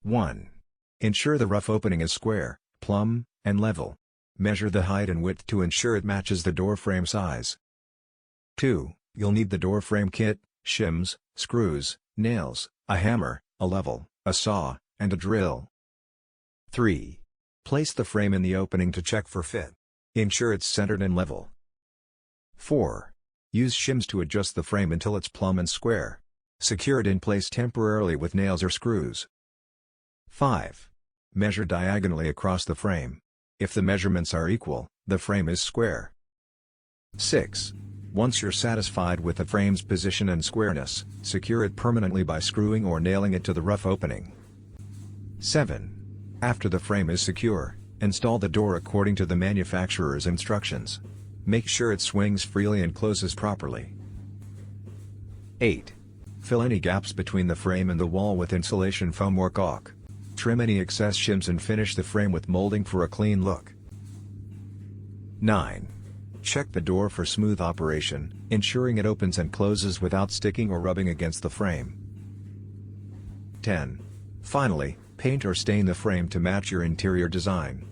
1. Ensure the rough opening is square, plumb, and level. Measure the height and width to ensure it matches the door frame size. 2. You'll need the door frame kit, shims, screws, nails, a hammer, a level, a saw, and a drill. 3. Place the frame in the opening to check for fit. Ensure it's centered and level. 4. Use shims to adjust the frame until it's plumb and square. Secure it in place temporarily with nails or screws. 5. Measure diagonally across the frame. If the measurements are equal, the frame is square. 6. Once you're satisfied with the frame's position and squareness, secure it permanently by screwing or nailing it to the rough opening. 7. After the frame is secure, install the door according to the manufacturer's instructions. Make sure it swings freely and closes properly. 8. Fill any gaps between the frame and the wall with insulation foam or caulk. Trim any excess shims and finish the frame with molding for a clean look. 9. Check the door for smooth operation, ensuring it opens and closes without sticking or rubbing against the frame. 10. Finally, paint or stain the frame to match your interior design.